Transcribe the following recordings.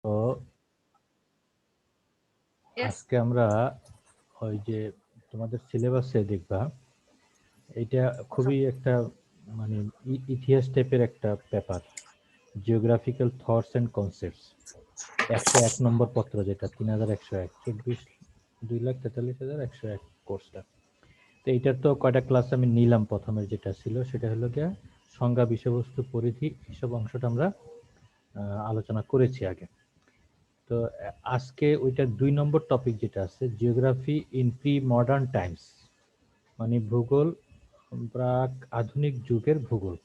তো আজকে আমরা ওই যে তোমাদের সিলেবাসে দেখবা এটা খুবই একটা মানে ইতিহাস টাইপের একটা paper, geographical thoughts and concepts, 101 number পত্র, যেটা 3101, 2,43,101 কোর্সটা। তো এইটার তো কয়টা ক্লাস আমি নিলাম। প্রথমের যেটা ছিল সেটা হলো গিয়া সংজ্ঞা, বিষয়বস্তু, পরিধি, এইসব অংশটা আমরা আলোচনা করেছি আগে। তো আজকে ওইটার 2 নম্বর টপিক যেটা আছে, geography in pre modern Times, মানে ভূগোল প্রাক আধুনিক যুগের ভূগোল।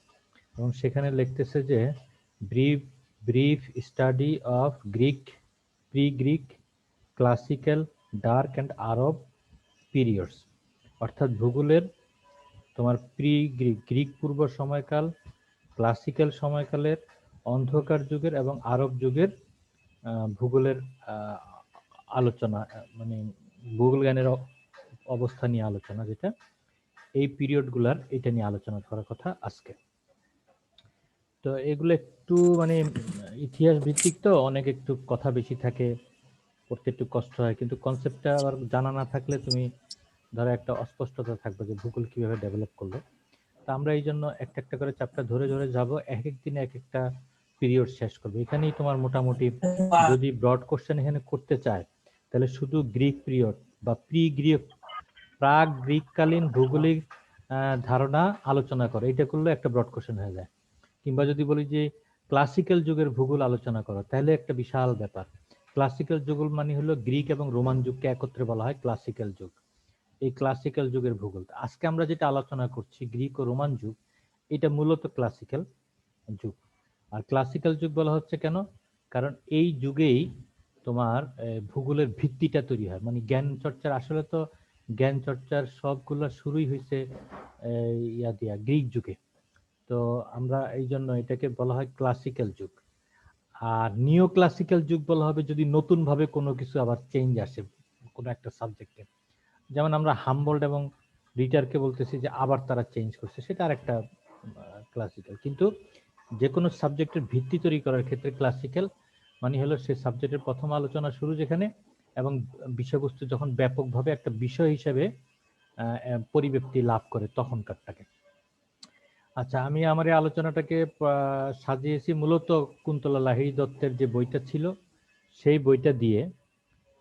এবং সেখানে লিখতেছে যে brief brief study of Greek, pre Greek, classical, dark and Arab periods, অর্থাৎ ভূগোলের তোমার প্রি গ্রিক, গ্রিক পূর্ব সময়কাল, ক্লাসিক্যাল সময়কালের, অন্ধকার যুগের এবং আরব যুগের ভূগোলের আলোচনা, মানে ভূগোল জ্ঞানের অবস্থা নিয়ে আলোচনা, যেটা এই পিরিয়ডগুলার এটা নিয়ে আলোচনা করার কথা আজকে। তো এগুলো একটু মানে ইতিহাস ভিত্তিক, তো অনেক একটু কথা বেশি থাকে, পড়তে একটু কষ্ট হয়, কিন্তু কনসেপ্টটা আবার জানা না থাকলে তুমি ধরো একটা অস্পষ্টতা থাকবে যে ভূগোল কিভাবে ডেভেলপ করলো। তো আমরা এই জন্য একটা একটা করে চ্যাপ্টার ধরে ধরে যাব, এক এক দিনে এক একটা পিরিয়ড শেষ করবে। এখানেই তোমার মোটামুটি যদি ব্রড কোশ্চেন এখানে করতে চায়, তাহলে শুধু গ্রিক পিরিয়ড বা প্রি গ্রিক, প্রাক গ্রিককালীন ভৌগোলিক ধারণা আলোচনা করে, এটা করলে একটা ব্রড কোশ্চেন হয়ে যায়। কিংবা যদি বলি যে ক্লাসিক্যাল যুগের ভূগোল আলোচনা করো, তাহলে একটা বিশাল ব্যাপার। ক্লাসিক্যাল যুগ মানে হলো গ্রিক এবং রোমান যুগকে একত্রে বলা হয় ক্লাসিক্যাল যুগ। এই ক্লাসিক্যাল যুগের ভূগোল, আজকে আমরা যেটা আলোচনা করছি গ্রিক ও রোমান যুগ, এটা মূলত ক্লাসিক্যাল যুগ। আর ক্লাসিক্যাল যুগ বলা হচ্ছে কেন? কারণ এই যুগেই তোমার ভূগোলের ভিত্তিটা তৈরি হয়। মানে জ্ঞান চর্চার, আসলে তো জ্ঞান চর্চার সবগুলো শুরুই হয়েছে ইয়া দিয়া, গ্রিক যুগে। তো আমরা এই জন্য এটাকে বলা হয় ক্লাসিক্যাল যুগ। আর নিও ক্লাসিক্যাল যুগ বলা হবে যদি নতুন ভাবে কোনো কিছু আবার চেঞ্জ আসে কোনো একটা সাবজেক্টে। যেমন আমরা হামবোল্ড এবং রিটারকে বলতেছি যে আবার তারা চেঞ্জ করছে, সেটা আর একটা ক্লাসিক্যাল। কিন্তু যে কোনো সাবজেক্টের ভিত্তি তৈরি করার ক্ষেত্রে ক্লাসিক্যাল মানে হলো সে সাবজেক্টের প্রথম আলোচনা শুরু যেখানে, এবং বিষয়বস্তু যখন ব্যাপকভাবে একটা বিষয় হিসেবে পরিব্যাপ্তি লাভ করে তখনকারটাকে। আচ্ছা, আমি আমার এই আলোচনাটাকে সাজিয়েছি মূলত কুন্তলা লাহিড়ী দত্তের যে বইটা ছিল সেই বইটা দিয়ে,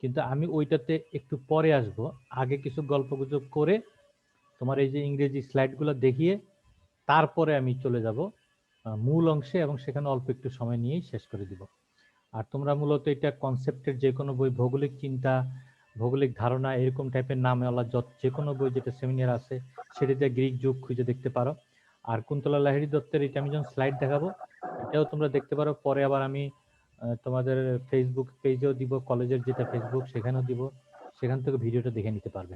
কিন্তু আমি ওইটাতে একটু পরে আসব। আগে কিছু গল্পগুজব করে তোমার এই যে ইংরেজি স্লাইডগুলো দেখিয়ে তারপরে আমি চলে যাব মূল অংশে, এবং সেখানে অল্প একটু সময় নিয়েই শেষ করে দিব। আর তোমরা মূলত এটা কনসেপ্টের যে কোনো বই, ভৌগোলিক চিন্তা, ভৌগোলিক ধারণা, এরকম টাইপের নামওয়ালা যে কোনো বই যেটা সেমিনার আছে সেটাতে গ্রিক যুগ খুঁজে দেখতে পারো। আর কুন্তলা লাহিড়ী দত্তের এটা আমি যখন স্লাইড দেখাবো এটাও তোমরা দেখতে পারো। পরে আবার আমি তোমাদের ফেসবুক পেজেও দিব, কলেজের যেটা ফেসবুক সেখানেও দিব, সেখান থেকে ভিডিওটা দেখে নিতে পারবে।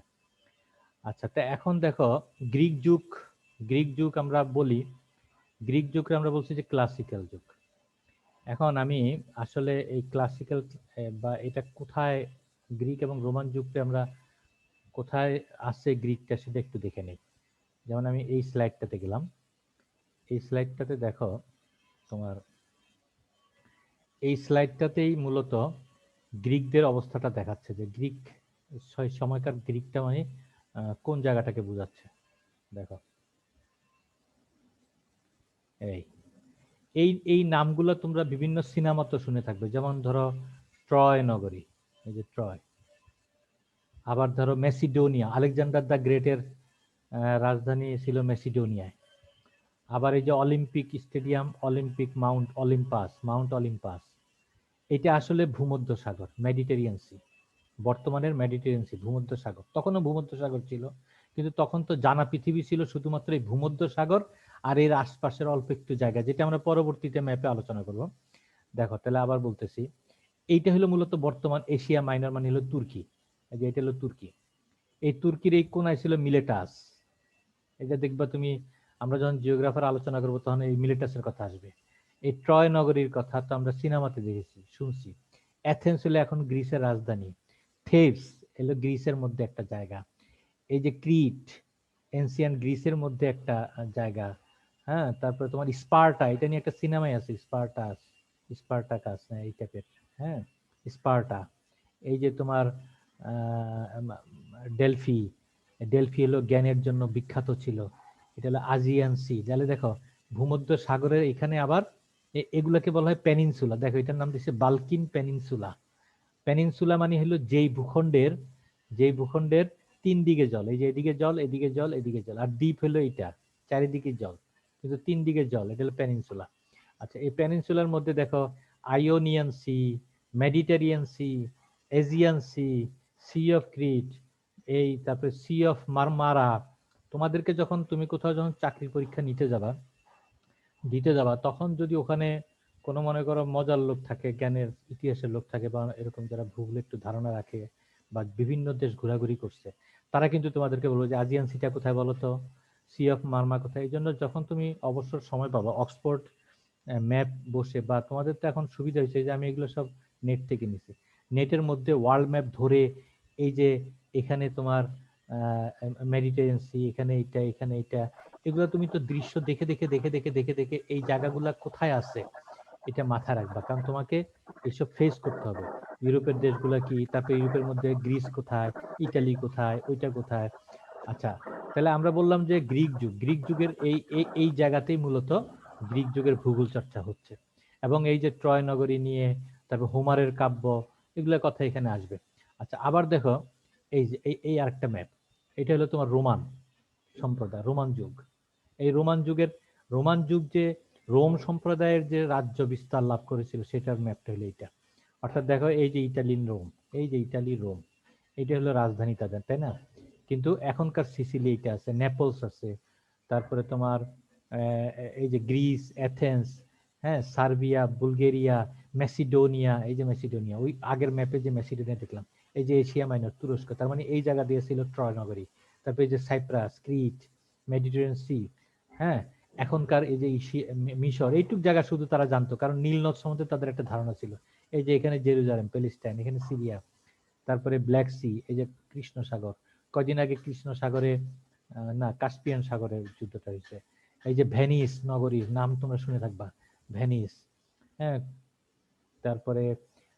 আচ্ছা, তা এখন দেখো গ্রিক যুগ, গ্রিক যুগ আমরা বলি, গ্রিক যুগকে আমরা বলছি যে ক্লাসিক্যাল যুগ। এখন আমি আসলে এই ক্লাসিক্যাল বা এটা কোথায়, গ্রিক এবং রোমান যুগকে আমরা কোথায় আছে গ্রিকটা সেটা একটু দেখে নেই। যেমন আমি এই স্লাইডটাতে গেলাম, এই স্লাইডটাতে দেখো তোমার এই স্লাইডটাতেই মূলত গ্রিকদের অবস্থাটা দেখাচ্ছে, যে গ্রিক সময়কার গ্রিকটা মানে কোন জায়গাটাকে বোঝাচ্ছে। দেখো এই এই এই নামগুলো তোমরা বিভিন্ন সিনেমাতে শুনে থাকবে, যেমন ধরো ট্রয় নগরী, এই যে ট্রয়। আবার ধরো মেসিডোনিয়া, আলেকজান্ডার দ্য গ্রেটের রাজধানী ছিল মেসিডোনিয়ায়। আবার এই যে Olympic stadium, Olympic Mount Olympus, Mount Olympus, এটা আসলে ভূমধ্য সাগর, মেডিটেরিয়ান সি, বর্তমানের মেডিটেরিয়ান সি, ভূমধ্য সাগর। তখনও ভূমধ্য সাগর ছিল, কিন্তু তখন তো জানা পৃথিবী ছিল শুধুমাত্র এই ভূমধ্য সাগর আর এর আশপাশের অল্প একটু জায়গা, যেটা আমরা পরবর্তীতে ম্যাপে আলোচনা করব। দেখো তাহলে আবার বলতেছি, এইটা হলো মূলত বর্তমান এশিয়া মাইনর, মানে হলো তুর্কি। এই যে এটা হলো তুর্কি। এই তুর্কির এই কোনায় ছিল মিলেটাস। এটা দেখবা তুমি, আমরা যখন জিওগ্রাফার আলোচনা করবো তখন এই মিলেটাসের কথা আসবে। এই ট্রয় নগরীর কথা তো আমরা সিনেমাতে দেখেছি, শুনছি। অ্যাথেন্স হলো এখন গ্রিসের রাজধানী। থেবস হলো গ্রিসের মধ্যে একটা জায়গা। এই যে ক্রিট, এনসিয়ান গ্রিসের মধ্যে একটা জায়গা। হ্যাঁ, তারপরে তোমার স্পার্টা, এটা নিয়ে একটা সিনেমাই আছে, স্পার্টাস, স্পার্টাকাস, এই টাইপের। হ্যাঁ, স্পার্টা, এই যে তোমার ডেলফি, ডেলফি হলো জ্ঞানের জন্য বিখ্যাত ছিল। এটা হলো আজিয়ান সি। তাহলে দেখো ভূমধ্য সাগরের এখানে আবার এগুলাকে বলা হয় পেনিনসুলা। দেখো এটার নাম দিচ্ছে বাল্কিন পেনিনসুলা। পেনিনসুলা মানে হলো যেই ভূখণ্ডের 3 দিকে জল, এই যে এদিকে জল, এদিকে জল, এদিকে জল, আর দ্বীপ হলো এটা, চারিদিকে জল কিন্তু 3 দিকে জল, এটা হলো পেনিনসুলা। আচ্ছা, এই পেনিনসুলার মধ্যে দেখো Ionian sea, Mediterranean sea, Aegean sea, sea of Crete, এই তারপরে সি অফ মারমারা। তোমাদেরকে যখন তুমি কোথাও যখন চাকরির পরীক্ষা দিতে যাবা তখন যদি ওখানে কোনো মনে করো মজার লোক থাকে, জ্ঞানের ইতিহাসের লোক থাকে, বা এরকম যারা ভূগোলে একটু ধারণা রাখে বা বিভিন্ন দেশ ঘোরাঘুরি করছে, তারা কিন্তু তোমাদেরকে বলবো যে আজিয়ান সিটা কোথায় বলো তো, সি অফ মারমা কোথায়। এই জন্য যখন তুমি অবসর সময় পাবা অক্সফোর্ড ম্যাপ বসে, বা তোমাদের তো এখন সুবিধা হয়েছে যে আমি এগুলো সব নেট থেকে নিছি, নেটের মধ্যে ওয়ার্ল্ড ম্যাপ ধরে এই যে এখানে তোমার মেডিটেরিয়ান সি, এখানে এটা, এখানে এটা, এগুলো তুমি তো দৃশ্য দেখে দেখে দেখে দেখে দেখে দেখে এই জায়গাগুলা কোথায় আছে এটা মাথায় রাখবা, কারণ তোমাকে এসব ফেস করতে হবে। ইউরোপের দেশগুলা কি, তারপরে ইউরোপের মধ্যে গ্রিস কোথায়, ইটালি কোথায়, ওইটা কোথায়। আচ্ছা, তাহলে আমরা বললাম যে গ্রিক যুগের এই এই এই জায়গাতেই মূলত গ্রিক যুগের ভূগোল চর্চা হচ্ছে, এবং এই যে ট্রয় নগরী নিয়ে, তারপর হোমারের কাব্য, এগুলোর কথা এখানে আসবে। আচ্ছা, আবার দেখো এই যে এই আরেকটা ম্যাপ, এটা হলো তোমার রোমান সম্প্রদায়, রোমান যুগ। এই রোমান যুগ যে রোম সম্প্রদায়ের যে রাজ্য বিস্তার লাভ করেছিল সেটার ম্যাপটা হলো এইটা। অর্থাৎ দেখো এই যে ইটালির রোম, এই যে ইটালির রোম, এটা হলো রাজধানী তাদের, তাই না? কিন্তু এখনকার সিসিলি এটা আছে, নেপলস আছে, তারপরে তোমার এই যে গ্রিস, অ্যাথেন্স, হ্যাঁ, সার্বিয়া, বুলগেরিয়া, মেসিডোনিয়া, এই যে মেসিডোনিয়া, ওই আগের ম্যাপে যে মেসিডোনিয়া দেখলাম, এই যে এশিয়া মাইনর, তুরস্ক, তার মানে এই জায়গা দিয়ে ছিল ট্রয় নগরী। তারপরে এই যে সাইপ্রাস, ক্রিট, মেডিটেরিয়ান সি, হ্যাঁ, এখনকার এই যে মিশর, এইটুক জায়গা শুধু তারা জানতো কারণ নীল নদ সম্বন্ধে তাদের একটা ধারণা ছিল। এই যে এখানে জেরুজালেম, প্যালেস্টাইন, এখানে সিরিয়া, তারপরে ব্ল্যাক সি, এই যে কৃষ্ণ সাগর, কদিন আগে কৃষ্ণ সাগরে না কাস্পিয়ান সাগরের যুদ্ধটা হয়েছে। এই যে ভেনিস নগরীর নাম তোমরা শুনে থাকবা, ভেনিস, হ্যাঁ। তারপরে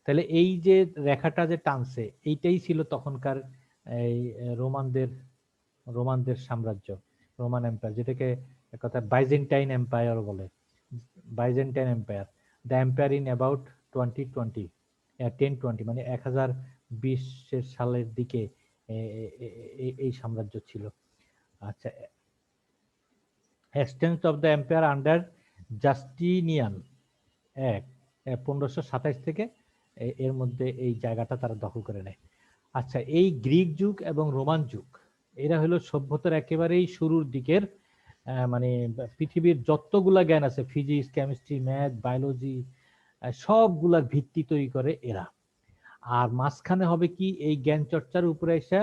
তাহলে এই যে রেখাটা যে টানছে এইটাই ছিল তখনকার এই রোমানদের রোমানদের সাম্রাজ্য, রোমান এম্পায়ার, যেটাকে এক কথা বাইজেন্টাইন এম্পায়ার বলে। Byzantine empire, the empire in about 2020, 1020, মানে 1020 সালের দিকে এই সাম্রাজ্য ছিল। আচ্ছা, extent of the empire under Justinian এক 1527 থেকে এর মধ্যে এই জায়গাটা তারা দখল করে নেয়। আচ্ছা, এই গ্রিক যুগ এবং রোমান যুগ এরা হলো সভ্যতার একেবারেই শুরুর দিকের, মানে পৃথিবীর যতগুলা জ্ঞান আছে, ফিজিক্স, কেমিস্ট্রি, ম্যাথ, বায়োলজি, সবগুলার ভিত্তি তৈরি করে এরা। আর মাঝখানে হবে কি, এই জ্ঞান চর্চার উপরে এসে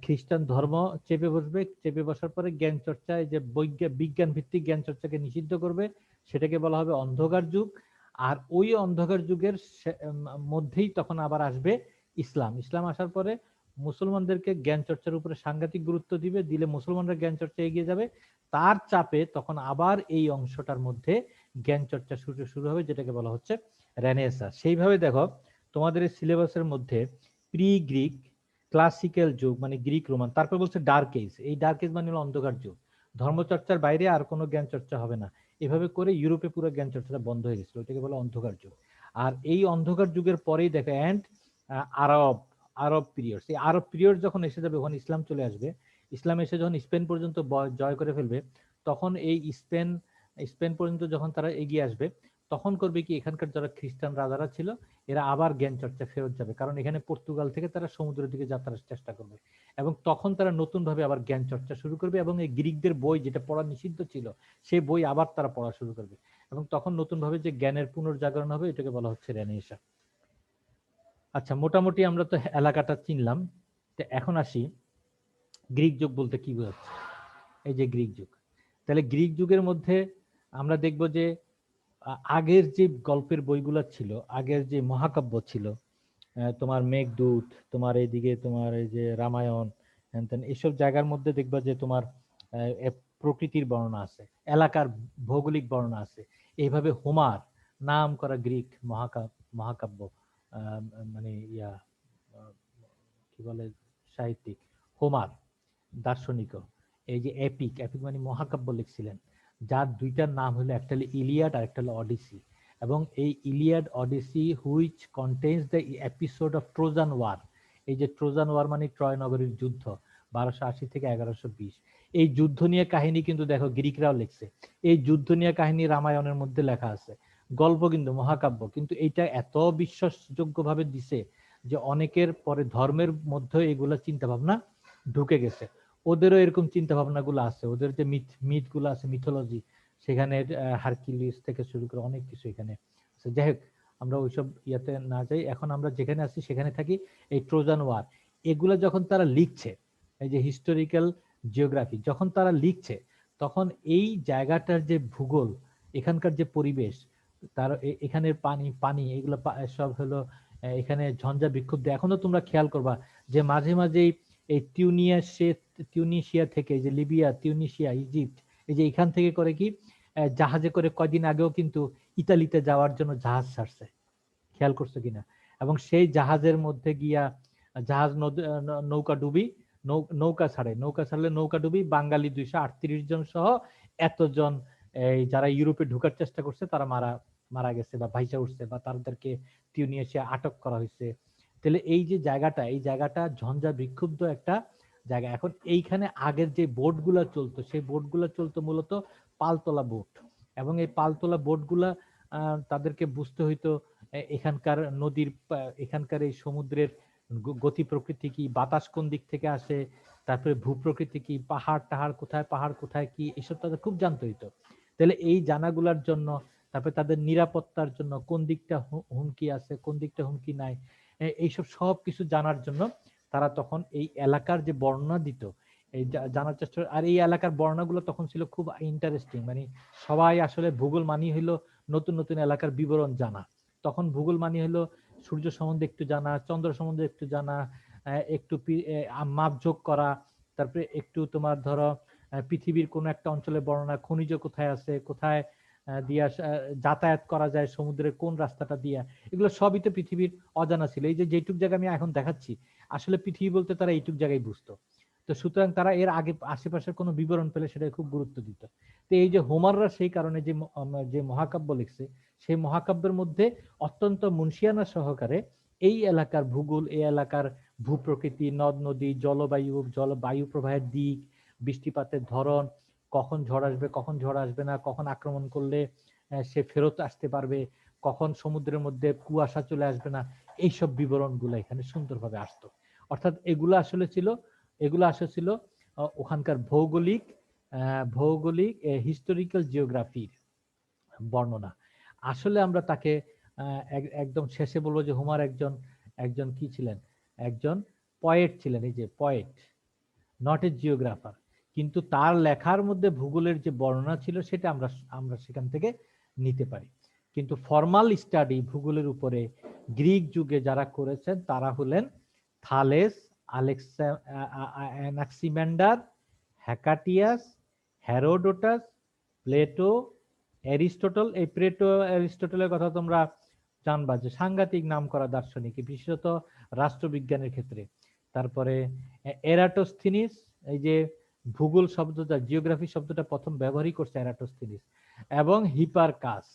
খ্রিস্টান ধর্ম চেপে বসবে, চেপে বসার পরে জ্ঞান চর্চা, এই যে বিজ্ঞান ভিত্তিক জ্ঞান চর্চাকে নিষিদ্ধ করবে, সেটাকে বলা হবে অন্ধকার যুগ। আর ওই অন্ধকার যুগের মধ্যেই তখন আবার আসবে ইসলাম। ইসলাম আসার পরে মুসলমানদেরকে জ্ঞান চর্চার উপরে সাংঘাতিক গুরুত্ব দিলে মুসলমানরা জ্ঞান চর্চা এগিয়ে যাবে, তার চাপে তখন আবার এই অংশটার মধ্যে জ্ঞান চর্চা শুরু হবে, যেটাকে বলা হচ্ছে রেনেসাঁ। সেইভাবে দেখো তোমাদের সিলেবাসের মধ্যে প্রি গ্রিক, ক্লাসিক্যাল যুগ মানে গ্রিক রোমান, তারপর বলছে ডার্ক এজ। এই ডার্ক এজ মানে হলো অন্ধকার যুগ, ধর্মচর্চার বাইরে আর কোনো জ্ঞান চর্চা হবে না। এভাবে করে ইউরোপে পুরো জ্ঞান চর্চাটা বন্ধ হয়ে গেছিল, এটাকে বলে অন্ধকার যুগ। আর এই অন্ধকার যুগের পরেই দেখো এন্ড আরব আরব পিরিয়ড, এই আরব পিরিয়ড যখন এসে যাবে ওখানে ইসলাম চলে আসবে। ইসলাম এসে যখন স্পেন পর্যন্ত জয় করে ফেলবে, তখন এই স্পেন পর্যন্ত যখন তারা এগিয়ে আসবে, তখন করবে কি, এখানকার যারা খ্রিস্টান রাজারা ছিল এরা আবার জ্ঞান চর্চা ফেরত যাবে, কারণ এখানে পর্তুগাল থেকে তারা সমুদ্রের দিকে যাত্রার চেষ্টা করবে, এবং তখন তারা নতুন ভাবে আবার জ্ঞান চর্চা শুরু করবে, এবং এই গ্রিকদের বই যেটা পড়া নিষিদ্ধ ছিল সেই বই আবার তারা পড়া শুরু করবে, এবং তখন নতুন ভাবে যে জ্ঞানের পুনর্জাগরণ হবে, এটাকে বলা হচ্ছে রেনেসাঁ। আচ্ছা, মোটামুটি আমরা তো এলাকাটা চিনলাম। তো এখন আসি গ্রিক যুগ বলতে কি বোঝাচ্ছে। এই যে গ্রিক যুগ, তাহলে গ্রিক যুগের মধ্যে আমরা দেখব যে আগের যে গল্পের বইগুলো ছিল, আগের যে মহাকাব্য ছিল, তোমার মেঘদূত, তোমার এইদিকে তোমার এই যে রামায়ণ, এইসব জায়গার মধ্যে দেখবা যে তোমার প্রকৃতির বর্ণনা আছে, এলাকার ভৌগোলিক বর্ণনা আছে। এইভাবে হোমার, নাম করা গ্রিক মহাকাব্য, বলে সাহিত্যিক, হোমার দার্শনিক, এই যে এপিক, এপিক মানে মহাকাব্য লিখছিলেন, যার দুইটার নাম হলো একটা হলো ইলিয়াড আর একটা হলো অডিসি। এবং এই Iliad Odyssey which contains the episode of Trojan war, এই যে ট্রোজান ওয়ার মানে ট্রয় নগরীর যুদ্ধ 1280 থেকে 1120, এই যুদ্ধ নিয়ে কাহিনী কিন্তু দেখো গ্রিকরাও লিখছে, এই যুদ্ধ নিয়ে কাহিনী রামায়ণের মধ্যে লেখা আছে, গল্প কিন্তু মহাকাব্য, কিন্তু এইটা এত বিশ্বাসযোগ্য ভাবে দিছে যে অনেকের পরে ধর্মের মধ্যে এগুলা চিন্তা ভাবনা ঢুকে গেছে। ওদেরও এরকম চিন্তা ভাবনা গুলো আছে, ওদের যে মিথ গুলো আছে, মিথোলজি, সেখানে হারকিউলিস থেকে শুরু করে অনেক কিছু এখানে আছে। যাই হোক, আমরা ওইসব ইয়াতে না যাই, এখন আমরা যেখানে আছি সেখানে থাকি। এই ট্রোজান ওয়ার এগুলা যখন তারা লিখছে, এই যে হিস্টোরিক্যাল জিওগ্রাফি যখন তারা লিখছে, তখন এই জায়গাটার যে ভূগোল, এখানকার যে পরিবেশ, তার এখানের পানি পানি এগুলো সব হলো এখানে ঝঞ্ঝা বিক্ষুব্ধ। এখনো তোমরা খেয়াল করবা যে মাঝে মাঝেই এই টিউনিশিয়া থেকে, যে লিবিয়া, তিউনিসিয়া, ইজিপ্ট, এই যে এখান থেকে করে কি জাহাজে করে কয়দিন আগেও কিন্তু ইতালিতে যাওয়ার জন্য জাহাজ ছাড়ছে, খেয়াল করছো কিনা? এবং সেই জাহাজের মধ্যে গিয়া জাহাজ নৌকা ডুবি, নৌকা ছাড়লে নৌকা ডুবি, বাঙালি 238 জন সহ এতজন এই যারা ইউরোপে ঢোকার চেষ্টা করছে তারা মারা গেছে বা ভাইসা উঠছে, বা তাদেরকে টিউনিসিয়া আটক করা হয়েছে। তাহলে এই যে জায়গাটা, এই জায়গাটা ঝঞ্ঝা বিক্ষুব্ধ একটা জায়গা। এখন এইখানে আগের যে বোটগুলা চলতো, সেই বোটগুলা চলতো মূলত পালতোলা বোট, এবং এই পালতোলা বোটগুলা তাদেরকে বুঝতে হইতো এখানকার নদীর, এখানকার এই সমুদ্রের গতি প্রকৃতি কি, বাতাস কোন দিক থেকে আসে, তারপরে ভূপ্রকৃতি কি, পাহাড় কোথায় কি, এসব তাদের খুব জানতে হইতো। তাহলে এই জানাগুলার জন্য, তারপরে তাদের নিরাপত্তার জন্য কোন দিকটা হুমকি আছে, কোন দিকটা হুমকি নাই, এইসব সব কিছু জানার জন্য তারা তখন এই এলাকার যে বর্ণনা দিত, এই জানার চেষ্টা। আর এই এলাকার বর্ণনাগুলো তখন ছিল খুব ইন্টারেস্টিং, মানে সবাই আসলে ভূগোল মানি হইলো নতুন নতুন এলাকার বিবরণ জানা। তখন ভূগোল মানি হলো সূর্য সম্বন্ধে একটু জানা, চন্দ্র সম্বন্ধে একটু জানা, একটু মাপ যোগ করা, তারপরে একটু তোমার ধরো পৃথিবীর কোন একটা অঞ্চলের বর্ণনা, খনিজ কোথায় আছে, কোথায় দিয়া যাতায়াত করা যায়, সমুদ্রের কোন রাস্তাটা দিয়া, এগুলো সবই তো পৃথিবীর অজানা ছিল। এই যে যেটুক জায়গা আমি এখন দেখাচ্ছি, আসলে পৃথিবী বলতে তারা এইটুক জায়গায় বুঝতো। তো সুতরাং তারা এর আগে আশেপাশের কোনো বিবরণ পেলে সেটা খুব গুরুত্ব দিত। তো এই যে হোমাররা সেই কারণে যে মহাকাব্য লিখছে, সেই মহাকাব্যের মধ্যে অত্যন্ত মুন্সিয়ানা সহকারে এই এলাকার ভূগোল, এই এলাকার ভূপ্রকৃতি, নদ নদী, জলবায়ু প্রবাহের দিক, বৃষ্টিপাতের ধরন, কখন ঝড় আসবে, কখন ঝড় আসবে না, কখন আক্রমণ করলে সে ফেরত আসতে পারবে, কখন সমুদ্রের মধ্যে কুয়াশা চলে আসবে না, এইসব বিবরণগুলো এখানে সুন্দরভাবে আসতো। অর্থাৎ এগুলো আসলে ছিল ওখানকার ভৌগোলিক হিস্টোরিক্যাল জিওগ্রাফির বর্ণনা। আসলে আমরা তাকে একদম শেষে বলবো যে হোমার একজন একজন কি ছিলেন, একজন পয়েট ছিলেন, এই যে পয়েট, নট এ জিওগ্রাফার। কিন্তু তার লেখার মধ্যে ভূগোলের যে বর্ণনা ছিল সেটা আমরা আমরা সেখান থেকে নিতে পারি। কিন্তু ফর্মাল স্টাডি ভূগোলের উপরে গ্রিক যুগে যারা করেছেন তারা হলেন থালেস, অ্যানাক্সিম্যান্ডার, হ্যাকাটিয়াস, হেরোডোটাস, প্লেটো, অ্যারিস্টটল। এই প্লেটো অ্যারিস্টটলের কথা তোমরা জানবা যে সাংঘাতিক নাম করা দার্শনিক, বিশেষত রাষ্ট্রবিজ্ঞানের ক্ষেত্রে। তারপরে এরাটোস্থিনিস, এই যে ভূগোল শব্দটা, জিওগ্রাফি শব্দটা প্রথম ব্যবহারই করছে এরাটোস্থিনিস, এবং হিপারকাস,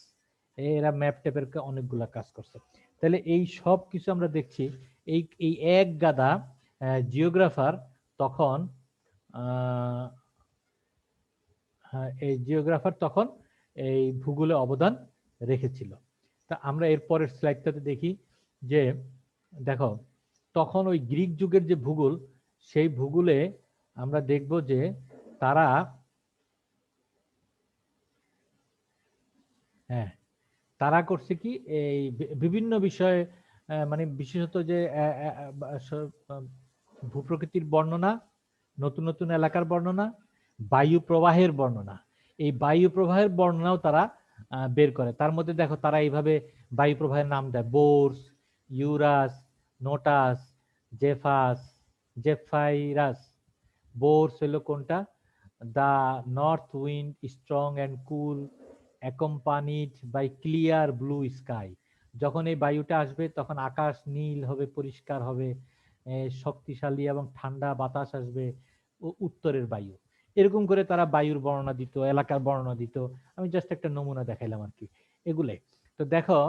এরা ম্যাপ টেপের অনেকগুলা কাজ করছে। তাহলে এই সব কিছু আমরা দেখছি, এই এক গাদা জিওগ্রাফার তখন এই ভূগোলে অবদান রেখেছিল। তা আমরা এর পরের স্লাইডটাতে দেখি যে দেখো তখন ওই গ্রিক যুগের যে ভূগোল, সেই ভূগোলে আমরা দেখব যে তারা তারা করছে কি, এই বিভিন্ন বিষয়ে মানে বিশেষত যে ভূপ্রকৃতির বর্ণনা, নতুন নতুন এলাকার বর্ণনা, বায়ু প্রবাহের বর্ণনা, এই বায়ু প্রবাহের বর্ণনাও তারা বের করে। তার মধ্যে দেখো তারা এইভাবে বায়ু প্রবাহের নাম দেয়: বোর্স, ইউরাস, নোটাস, জেফাইরাস। বোর্স হলো কোনটা? The north wind strong and cool accompanied by clear blue sky. যখন এই বায়ুটা আসবে তখন আকাশ নীল হবে, পরিষ্কার হবে, শক্তিশালী এবং ঠান্ডা বাতাস আসবে, উত্তরের বায়ু, এরকম করে তারা বায়ুর বর্ণনা দিত, এলাকার বর্ণনা দিত। আমি জাস্ট একটা নমুনা দেখাইলাম আর কি এগুলাই। তো দেখো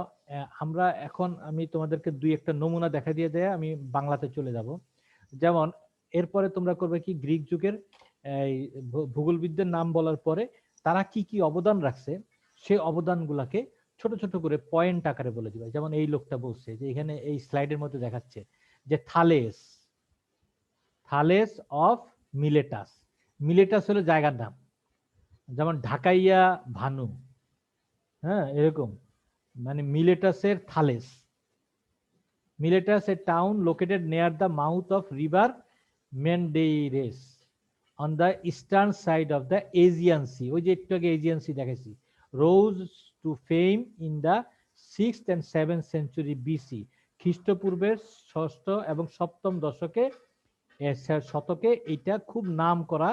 আমরা এখন আমি তোমাদেরকে দুই একটা নমুনা দেখা দিয়ে দেয় আমি বাংলাতে চলে যাব। যেমন এরপরে তোমরা করবে কি, গ্রিক যুগের এই ভূগোলবিদদের নাম বলার পরে তারা কি কি অবদান রাখছে সেই অবদানগুলাকে ছোট ছোট করে পয়েন্ট আকারে বলে দিবে। যেমন এই লোকটা বলছে যে এখানে এই স্লাইডের মধ্যে দেখাচ্ছে যে Thales, Thales of Miletus. Miletus হলো জায়গার নাম, যেমন ঢাকাইয়া ভানু, হ্যাঁ এরকম, মানে মিলেটাসের Thales. Miletus a town located near the mouth of river Menderes on the eastern side of the Aegean Sea, ওই যে একটু আগে এজিয়ান সি দেখাইছি, rose to fame in the 6th and 7th century BC, খ্রিস্টপূর্বের ষষ্ঠ এবং সপ্তম শতকে এটা খুব নাম করা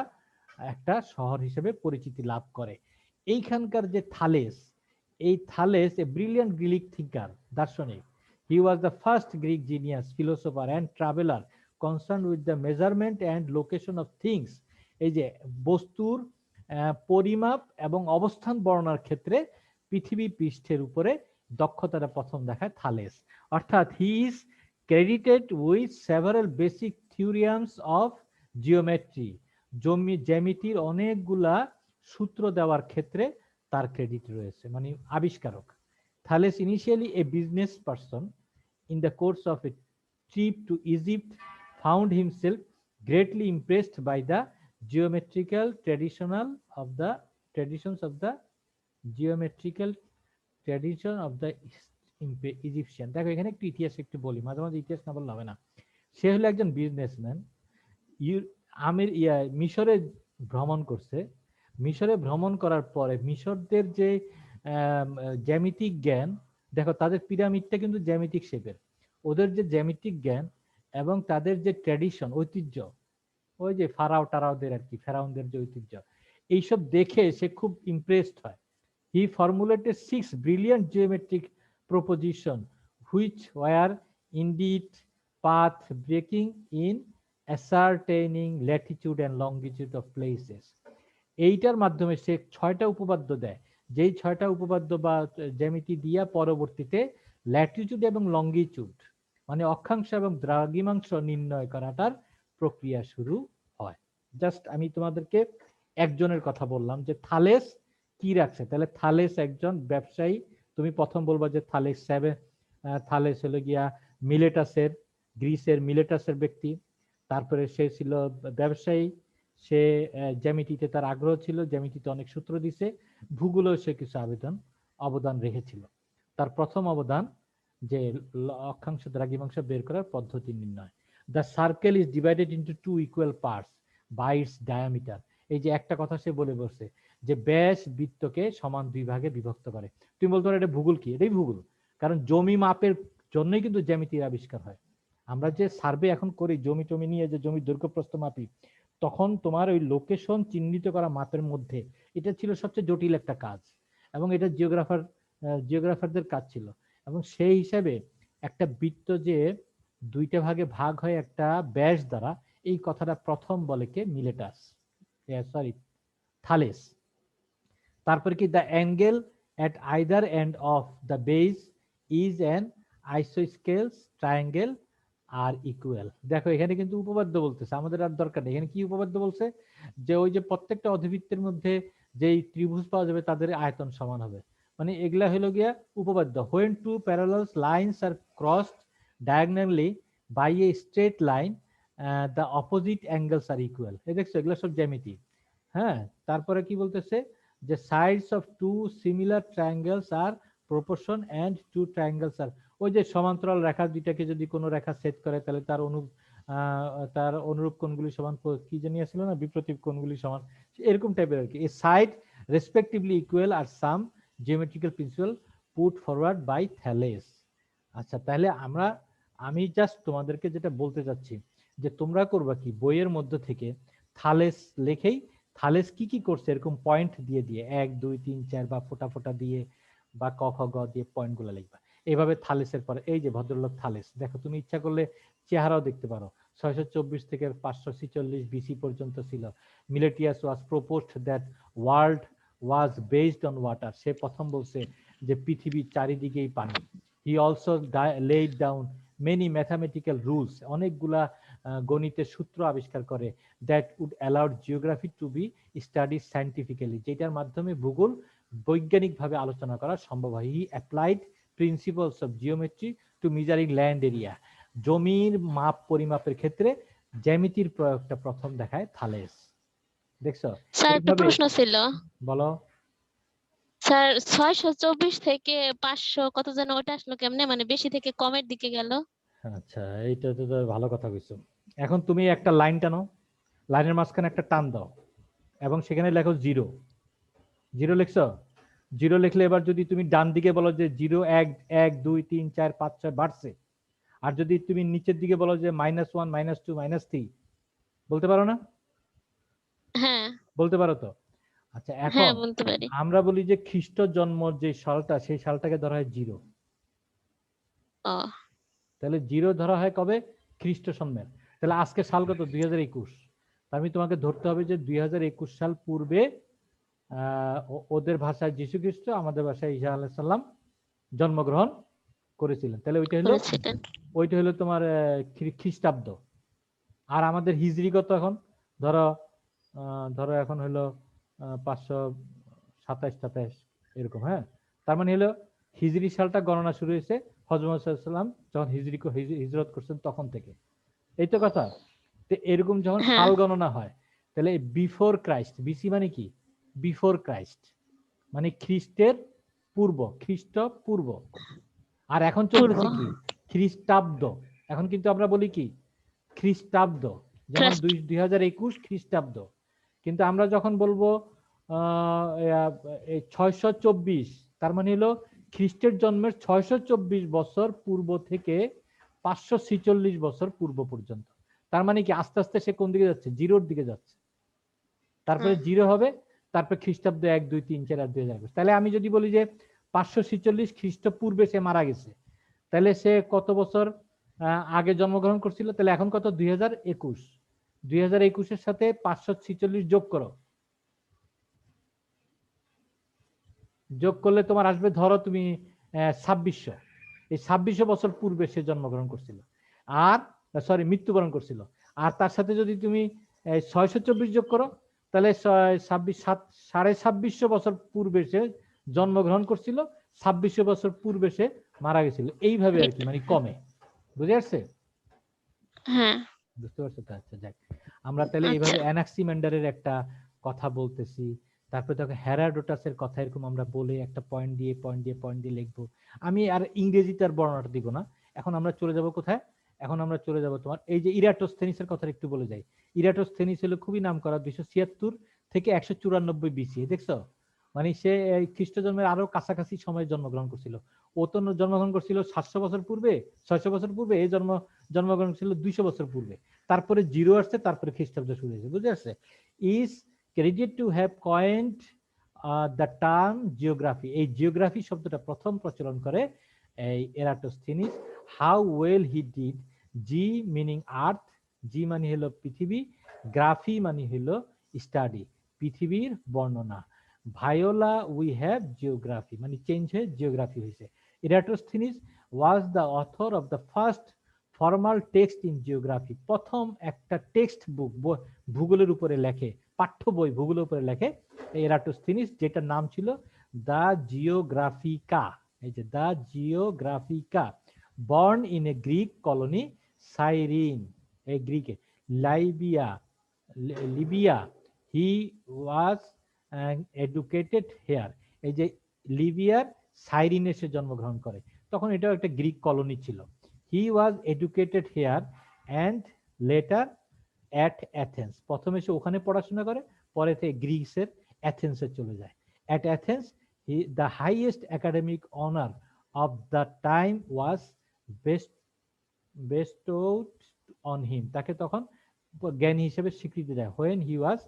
একটা শহর হিসেবে পরিচিতি লাভ করে। এইখানকার যে থালেস, এই Thales a brilliant Greek thinker, দার্শনিক। He was the first Greek genius, philosopher and traveller concern with the measurement and location of things. এই যে বস্তুর পরিমাপ এবং অবস্থান বর্ণনার ক্ষেত্রে পৃথিবী পৃষ্ঠের উপরে দক্ষতাটা প্রথম দেখায় থালেস। অর্থাৎ he is credited with several basic theorems of geometry, জ্যামিতির অনেকগুলা সূত্র দেওয়ার ক্ষেত্রে তার ক্রেডিট রয়েছে, মানে আবিষ্কারক। Thales initially a business person, in the course of a trip to Egypt found himself greatly impressed by the geometrical traditions of the geometrical tradition of the Egyptian। দেখো এখানে একটু ইতিহাস একটু বলি, মাঝে মাঝে ইতিহাস না বললে হবে না। সে হলো একজন বিজনেসম্যান, মিশরে ভ্রমণ করছে। মিশরে ভ্রমণ করার পরে মিশরদের যে জ্যামিতিক জ্ঞান, দেখো তাদের পিরামিডটা কিন্তু জ্যামিতিক শেপের, ওদের যে জ্যামিতিক জ্ঞান এবং তাদের যে ট্র্যাডিশন, ঐতিহ্য, ওই যে ফারাও টারাওদের আর কি, ফেরাউনদের যে ঐতিহ্য, এইসব দেখে সে খুব ইমপ্রেসড হয়। He formulated 6 brilliant geometric proposition which were indeed path breaking in ascertaining latitude and longitude of places. এইটার মাধ্যমে সে 6টা উপপাদ্য দেয়, যেই 6টা উপপাদ্য বা জ্যামিতি দিয়া পরবর্তীতে ল্যাটিটিউড এবং লংগিটিউড মানে অক্ষাংশ এবং দ্রাঘিমাংশ নির্ণয় করাটার প্রক্রিয়া শুরু হয়। জাস্ট আমি তোমাদেরকে একজনের কথা বললাম যে থালেস কি রাখছে, তাহলে থালেস একজন ব্যবসায়ী। তুমি প্রথম বলবা যে থালেস হলো গিয়া মিলেটাসের, গ্রিসের মিলেটাসের ব্যক্তি। তারপরে সে ছিল ব্যবসায়ী, সে জ্যামিতিতে তার আগ্রহ ছিল, জ্যামিতিতে অনেক সূত্র দিছে, ভূগোলেও সে কিছু অবদান রেখেছিল। তার প্রথম অবদান যে অক্ষাংশ দ্রাঘিমাংশ বের করার পদ্ধতি নির্ণয়। The circle is divided into 2 equal parts by its diameter. এই যে একটা কথা সে বলে বসছে যে ব্যাস বৃত্তকে সমান 2 ভাগে বিভক্ত করে। তুমি বলতে পারো এটা ভূগোল কি? এটাই ভূগোল, কারণ জমি মাপের জন্যই কিন্তু জ্যামিতির আবিষ্কার হয়। আমরা যে সার্ভে এখন করি, জমি টমি নিয়ে যে জমির দৈর্ঘ্য প্রস্থ মাপি, তখন তোমার ওই লোকেশন চিহ্নিত করা মাপের মধ্যে এটা ছিল সবচেয়ে জটিল একটা কাজ, এবং এটা জিওগ্রাফারদের কাজ ছিল। এবং সেই হিসাবে একটা বৃত্ত যে 2টা ভাগে ভাগ হয় একটা ব্যাস দ্বারা, এই কথাটা প্রথম বলে কে? Miletus, sorry Thales. তারপর কি the angle at either end of the base is an isosceles triangle are equal. দেখো এখানে কিন্তু উপপাদ্য বলতেছে, আমাদের আর দরকার নেই। এখানে কি উপপাদ্য বলছে? যে ওই যে প্রত্যেকটা অধিবৃত্তের মধ্যে যেই ত্রিভুজ পাওয়া যাবে তাদের আয়তন সমান হবে, মানে এগুলা হলো গিয়া উপপাদ্য। when two parallel lines are crossed diagonally by a straight line the opposite angles are equal। এই দেখছো এগুলা সব জ্যামিতি। হ্যাঁ, তারপরে কি বলতেছে যে sides of two similar triangles are proportion and two triangles are, ওই যে সমান্তরাল রেখা দুইটাকে যদি কোনো রেখা ছেদ করে তাহলে তার অনুরূপ কোণগুলি সমান, কি জানি ছিল না, বিপরীত কোণগুলি সমান, এরকম টাইপের আর কি। A side respectively equal are some geometrical principle put forward by Thales. আচ্ছা, তাহলে আমি জাস্ট তোমাদেরকে যেটা বলতে চাচ্ছি যে তোমরা করবা কি, বইয়ের মধ্যে থেকে থালেস লেখেই থালেস কি কি করছে এরকম পয়েন্ট দিয়ে 1 2 3 4 বা ফোটা ফোটা দিয়ে বা ক খ গ দিয়ে পয়েন্ট গুলো লিখবা। এইভাবে থালেসের পরে এই যে ভদ্রলোক থালেস, দেখো তুমি ইচ্ছা করলে চেহারাও দেখতে পারো। 624 থেকে 546 বিসি পর্যন্ত ছিল। Miletus was proposed that world was based on water, সে প্রথম বলছে যে পৃথিবীর চারিদিকেই পানি। He also laid down many mathematical rules, অনেকগুলা গণিতের সূত্র আবিষ্কার করে, that would allow geography to be studied scientifically, যেটার মাধ্যমে ভূগোল বৈজ্ঞানিকভাবে আলোচনা করা সম্ভব হয়। He applied principles of geometry to measuring land area, জমির মাপ পরিমাপের ক্ষেত্রে জ্যামিতির প্রয়োগটা প্রথম দেখায় থালেস। দেখছো? স্যার একটা প্রশ্ন ছিল। বলো। স্যার 624 থেকে 500 কত যেন ওটা আসলো কেমনে, মানে বেশি থেকে কমের দিকে গেল? আচ্ছা, এইটা তো ভালো কথা কইছো। এখন তুমি একটা লাইন টানো, লাইনের মাঝখানে একটা টান দাও এবং সেখানে লেখো 0। 0 লিখছো? 0 লিখলে এবার যদি তুমি ডান দিকে বলো যে 0 1 1 2 3 4 5 6 বাড়ছে, আর যদি তুমি নিচের দিকে বলো যে -1 -2 -3, বলতে পারো না? হ্যাঁ বলতে পারো তো? আচ্ছা, হ্যাঁ এখন বলতে পারি। আমরা বলি যে খ্রিস্ট জন্মর যে সালটা, সেই সালটাকে ধরা হয় 0। ও তাহলে 0 ধরা হয় কবে? খ্রিস্ট জন্মের। তাহলে আজকে সাল কত? 2021। আমি তোমাকে ধরতে হবে যে 2021 সাল পূর্বে ওদের ভাষায় যীশু খ্রিস্ট, আমাদের ভাষায় ঈসা আলাইহিস সালাম জন্মগ্রহণ করেছিলেন। তাহলে ওইটা হলো তোমার খ্রিস্টাব্দ। আর আমাদের হিজরি কত এখন? ধরো ধরো এখন হলো 527-27 এরকম। হ্যাঁ, তার মানে হলো হিজরি সালটা গণনা শুরু হয়েছে হযরত মুহাম্মদ সাল্লাল্লাহু আলাইহি ওয়াসাল্লাম যখন হিজরত করছেন তখন থেকে। এই তো কথা। তো এরকম যখন সাল গণনা হয়, তাহলে বিফোর ক্রাইস্ট, বিসি মানে কি? বিফোর ক্রাইস্ট মানে খ্রিস্টের পূর্ব, খ্রিস্ট পূর্ব। আর এখন চলতেছে কি? খ্রিস্টাব্দ। এখন কিন্তু আমরা বলি কি? খ্রিস্টাব্দ। যেমন 2021 খ্রিস্টাব্দ। কিন্তু আমরা যখন বলবো 624, তার মানে হলো খ্রিস্টের জন্মের 624 বছর পূর্ব থেকে 546 বছর পূর্ব পর্যন্ত। তার মানে কি আস্তে আস্তে সে কোন দিকে যাচ্ছে? 0-র দিকে যাচ্ছে। তারপরে 0 হবে, তারপরে খ্রিস্টাব্দ 1 2 3 4 আর 2021। তাহলে আমি যদি বলি যে 546 খ্রিস্টপূর্বে সে মারা গেছে, তাহলে সে কত বছর আগে জন্মগ্রহণ করছিল? তাহলে এখন কত? 2021। 2021-এর সাথে 546 যোগ করো, যোগ করলে তোমার আসবে ধরো তুমি 2600। এই 2600 বছর পূর্বে সে জন্মগ্রহণ করছিল, আর সরি মৃত্যুবরণ করছিল। আর তার সাথে যদি তুমি 624 যোগ করো, তাহলে 2600 বছর পূর্বে সে জন্মগ্রহণ করছিল, 2600 বছর পূর্বে সে মারা গেছিল। এইভাবে আর কি, মানে কমে। বুঝে আসছে? হ্যাঁ বুঝতে পারছো তো? আচ্ছা, যাক, আমরা তাহলে এইভাবে অ্যানাক্সিমেন্ডারের একটা কথা বলতেছি, তারপরে দেখো হেরাডোটাসের কথা এরকম আমরা বলে একটা পয়েন্ট দিয়ে লিখবো। আমি আর ইংরেজিতে আর বর্ণনাটা দিব না। এখন আমরা চলে যাব কোথায়? এখন আমরা চলে যাব তোমার এই যে ইরাটোস্থেনিসের কথা একটু বলে যাই। ইরাটোস্থেনিস হলো খুবই নামকরা, 276 থেকে 194 বিসি। দেখছো? মানে সে খ্রিস্ট জন্মের আরো কাছাকাছি সময়ে জন্মগ্রহণ করছিল। ও তো জন্মগ্রহণ করছিল 700 বছর পূর্বে, 600 বছর পূর্বে। এই জন্মগ্রহণ ছিল 200 বছর পূর্বে। তারপরে 0 আসছে, তারপরে খ্রিস্টাব্দ শুরু হয়েছে। বুঝে আসছে? Is credited to have coined the term geography, এই জিওগ্রাফি শব্দটা প্রথম প্রচলন করে এই Eratosthenes. How well he did, ge meaning earth, ge মানে হলো পৃথিবী, গ্রাফি মানে হলো স্টাডি, পৃথিবীর বর্ণনা। ভায়োলা উই হ্যাভ জিওগ্রাফি মানে চেঞ্জ হয়ে জিওগ্রাফি হয়েছে। Eratosthenes was the author of the first formal text in geography, প্রথম একটা টেক্সট বুক ভূগোলের উপরে লেখে, পাঠ্য বই ভূগোলের উপরে লেখে এরাটোস্থেনিস, যেটার নাম ছিল দ্য জিওগ্রাফিকা। এই যে the Geographica, born in a Greek colony Cyrene, এই গ্রিকে Libya, he was educated here. এই যে লিবিয়ার সাইরিনে সে জন্মগ্রহণ করে, তখন এটাও একটা গ্রিক কলোনি ছিল। He was educated here and later at Athens, প্রথমে সে ওখানে পড়াশোনা করে, পরে গ্রিসের অ্যাথেন্সে চলে যায়। At Athens the highest academic honour of the time was bestowed on him, তাকে তখন জ্ঞানী হিসেবে স্বীকৃতি দেয়। when he was